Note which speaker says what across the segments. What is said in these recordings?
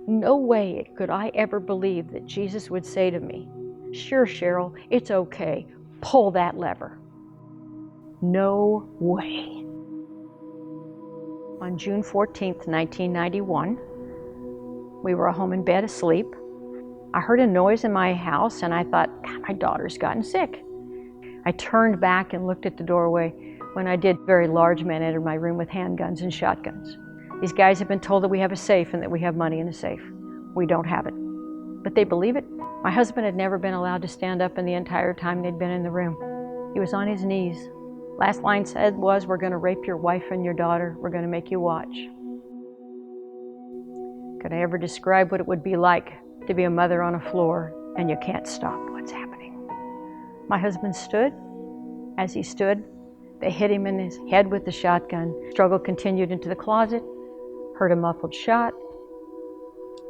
Speaker 1: No way could I ever believe that Jesus would say to me, "Sure, Cheryl, it's okay. Pull that lever." No way. On June 14th, 1991, we were home in bed asleep. I heard a noise in my house and I thought, God, my daughter's gotten sick. I turned back and looked at the doorway. When I did, very large men entered my room with handguns and shotguns. These guys have been told that we have a safe and that we have money in a safe. We don't have it. But they believe it. My husband had never been allowed to stand up in the entire time they'd been in the room. He was on his knees. Last line said was, "We're going to rape your wife and your daughter. We're going to make you watch." Could I ever describe what it would be like to be a mother on a floor and you can't stop what's happening? My husband stood. As he stood, they hit him in his head with the shotgun. Struggle continued into the closet. Heard a muffled shot.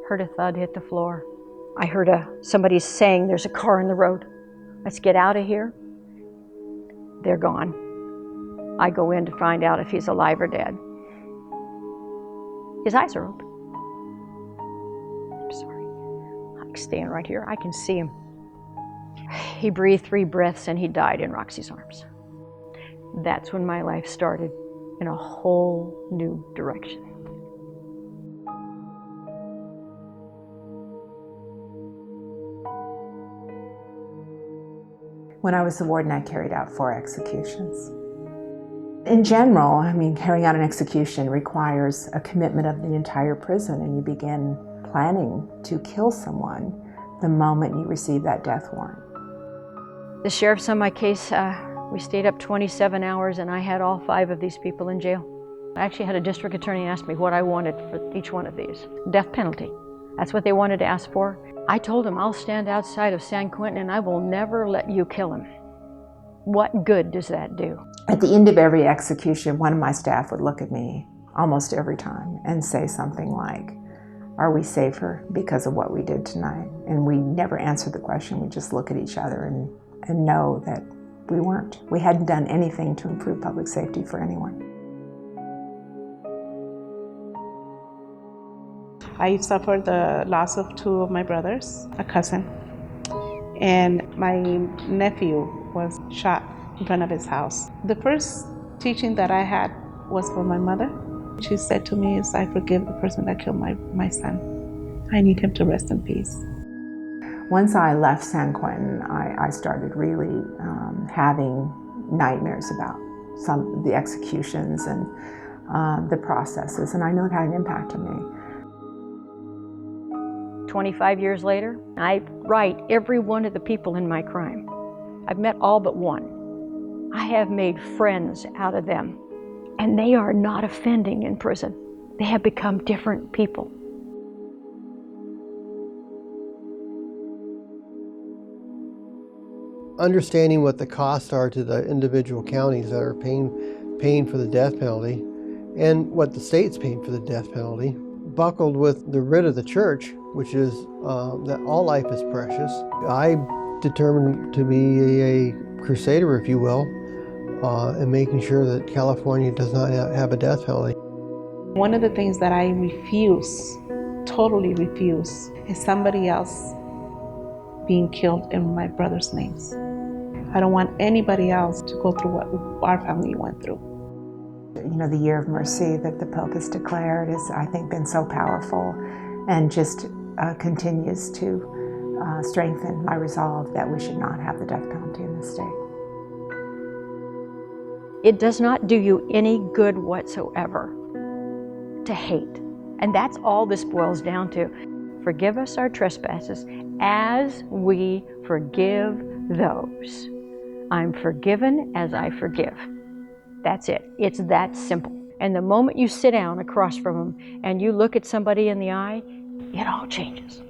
Speaker 1: Heard a thud hit the floor. I heard somebody saying, "There's a car in the road. Let's get out of here." They're gone. I go in to find out if he's alive or dead. His eyes are open. I'm sorry. I'm staying right here. I can see him. He breathed 3 breaths and he died in Roxy's arms. That's when my life started in a whole new direction.
Speaker 2: When I was the warden, I carried out 4 executions. In general, carrying out an execution requires a commitment of the entire prison, and you begin planning to kill someone the moment you receive that death warrant.
Speaker 1: The sheriff's on my case. We stayed up 27 hours and I had all 5 of these people in jail. I actually had a district attorney ask me what I wanted for each one of these. Death penalty. That's what they wanted to ask for. I told him, I'll stand outside of San Quentin and I will never let you kill him. What good does that do?
Speaker 2: At the end of every execution, one of my staff would look at me almost every time and say something like, "Are we safer because of what we did tonight?" And we never answered the question. We just look at each other and know that we weren't. We hadn't done anything to improve public safety for anyone.
Speaker 3: I suffered the loss of 2 of my brothers, a cousin, and my nephew was shot in front of his house. The first teaching that I had was for my mother. She said to me, "I forgive the person that killed my son. I need him to rest in peace."
Speaker 2: Once I left San Quentin, I started really having nightmares about some of the executions and the processes, and I know it had an impact on me.
Speaker 1: 25 years later, I write every one of the people in my crime. I've met all but one. I have made friends out of them, and they are not offending in prison. They have become different people.
Speaker 4: Understanding what the costs are to the individual counties that are paying for the death penalty and what the state's paying for the death penalty, buckled with the writ of the church, which is that all life is precious, I determined to be a crusader, if you will, in making sure that California does not have a death penalty.
Speaker 3: One of the things that I totally refuse, is somebody else being killed in my brother's names. I don't want anybody else to go through what our family went through.
Speaker 2: The year of mercy that the Pope has declared has, I think, been so powerful and just continues to strengthen my resolve that we should not have the death penalty in this state.
Speaker 1: It does not do you any good whatsoever to hate. And that's all this boils down to. Forgive us our trespasses as we forgive those. I'm forgiven as I forgive. That's it. It's that simple. And the moment you sit down across from them and you look at somebody in the eye, it all changes.